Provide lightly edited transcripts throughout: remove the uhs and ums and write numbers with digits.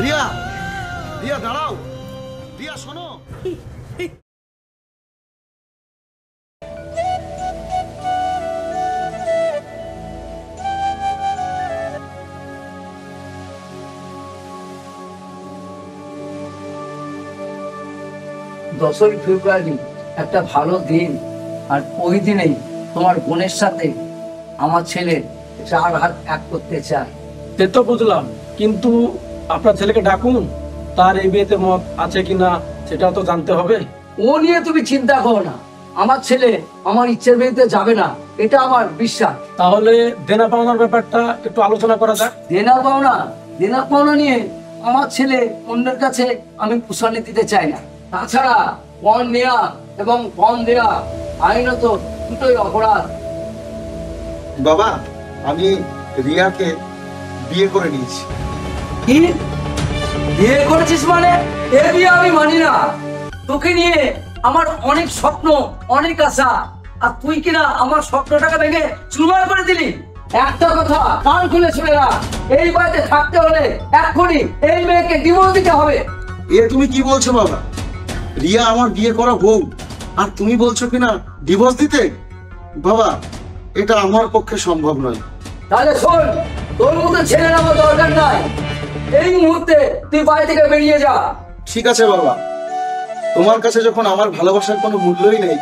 রিয়া, রিয়া দাঁড়াও, রিয়া শোনো। দশই ফেব্রুয়ারি একটা ভালো দিন, আর ওই দিনেই তোমার বোনের সাথে আমার ছেলে 4 হাত এক করতে চায়। সে তো বুঝলাম, কিন্তু আপনার ছেলেকে ডাকুন, তার এই বিয়েতে মত আছে কিনা সেটা তো জানতে হবে। ও নিয়ে তুমি চিন্তা করো না, আমার ছেলে আমার ইচ্ছের বিরুদ্ধে যাবে না, এটা আমার বিশ্বাস। তাহলে দেনা পাওনার ব্যাপারটা একটু আলোচনা করা যাক। দেনা পাওনা নিয়ে আমার ছেলে অন্যের কাছে আমি পুষানি দিতে চাই না। তাছাড়া পণ নেওয়া এবং পণ দেওয়া আইনত দুটোই অপরাধ। বাবা, আমি রিয়াকে বিয়ে করে নিয়েছি। কি বিয়ে করেছিস? মানে এ বিয়ে আমি মানি না। তোকে নিয়ে আমার অনেক স্বপ্ন, অনেক আশা, আর তুই কিনা আমার স্বপ্নটাকে ভেঙে চুরমার করে দিলি। একটা কথা কান খুলে শুনে রাখ, এই বাড়িতে থাকতে হলে এক্ষুনি এই মেয়েকে ডিভোর্স দিতে হবে। এ তুমি কি বলছো বাবা? রিয়া আমার বিয়ে করা বউ, আর তুমি বলছো কিনা ডিভোর্স দিতে? বাবা, এটা আমার পক্ষে সম্ভব নয়। তাহলে শোন, তোর মতো ছেলের আমার দরকার নাই। এই মুহূর্তে তুই বাড়ি থেকে বেরিয়ে যা। ঠিক আছে বাবা, তোমার কাছে যখন আমার ভালোবাসার কোনো মূল্যই নেই,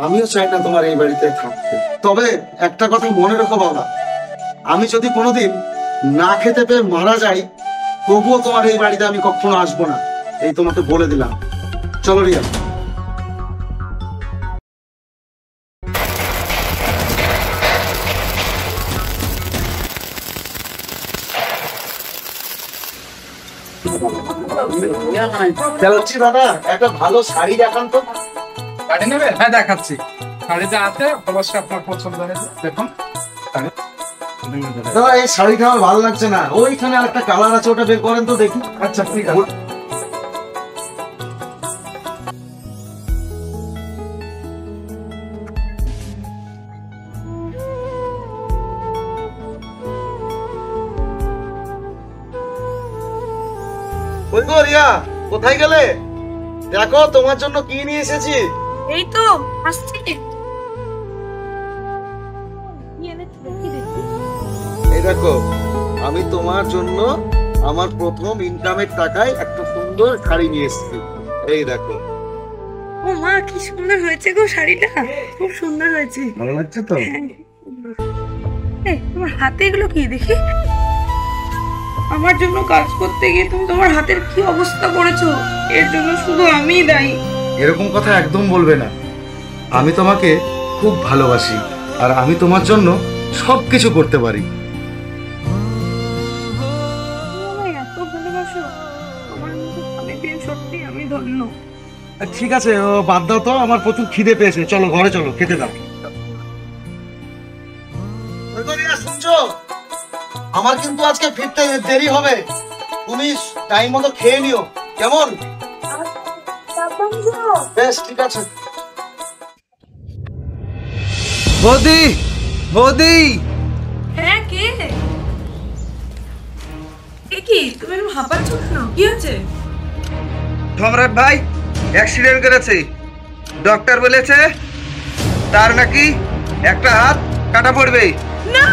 আমিও চাই না তোমার এই বাড়িতে থাকতে। তবে একটা কথা মনে রেখো বাবা, আমি যদি কোনোদিন না খেতে পেয়ে মারা যাই, তবুও তোমার এই বাড়িতে আমি কখনো আসবো না, এই তোমাকে বলে দিলাম। চলো রিয়া। চালাচ্ছি দাদা, একটা ভালো শাড়ি দেখান তো। শাড়ি নেবে? হ্যাঁ দেখাচ্ছি। শাড়িটা আছে, অবশ্যই আপনার পছন্দ হয়েছে। দেখুন দাদা, এই শাড়িটা আমার ভালো লাগছে না, ওইখানে আরেকটা কালার আছে, ওটা বের করেন তো দেখি। আচ্ছা ঠিক আছে। ওই গো রিয়া, কোথায় গেলে? দেখো তোমার জন্য কি নিয়ে এসেছি। এই তো আসছি। এই দেখো, আমি তোমার জন্য আমার প্রথম ইনকামের টাকায় একটা সুন্দর শাড়ি নিয়ে এসেছি। এই দেখো। ও মা, কি সুন্দর হয়েছে গো শাড়িটা, খুব সুন্দর হয়েছে। ভালো লাগছে তো? এই তোমার হাতে এগুলো কি দেখি? আমার জন্য কাজ করতে গিয়ে তুমি তোমার হাতের কি অবস্থা করেছো, এর জন্য শুধু আমিই দায়ী। এরকম কথা একদম বলবে না। আমি তোমাকে খুব ভালোবাসি, আর আমি তোমার জন্য সবকিছু করতে পারি। এত ভালোবাসো, আমার মতো স্বামী পেয়ে সত্যি আমি ধন্য। ঠিক আছে, ও বাদ দাও তো, আমার প্রচুর খিদে পেয়েছে। চলো ঘরে চলো, খেতে দাও। শুনছো, আমার কিন্তু আজকে ফিরতে দেরি হবে, তুমি টাইম মতো খেয়ে নিও, কেমন? বেশ ঠিক আছে। বৌদি, বৌদি। হ্যাঁ, কে? কি তুমি এরকম হাঁপাচ্ছ কেন? কি হয়েছে? সম্রাট ভাই অ্যাক্সিডেন্ট করেছে, ডক্টর বলেছে তার নাকি একটা হাত কাটা পড়বে। না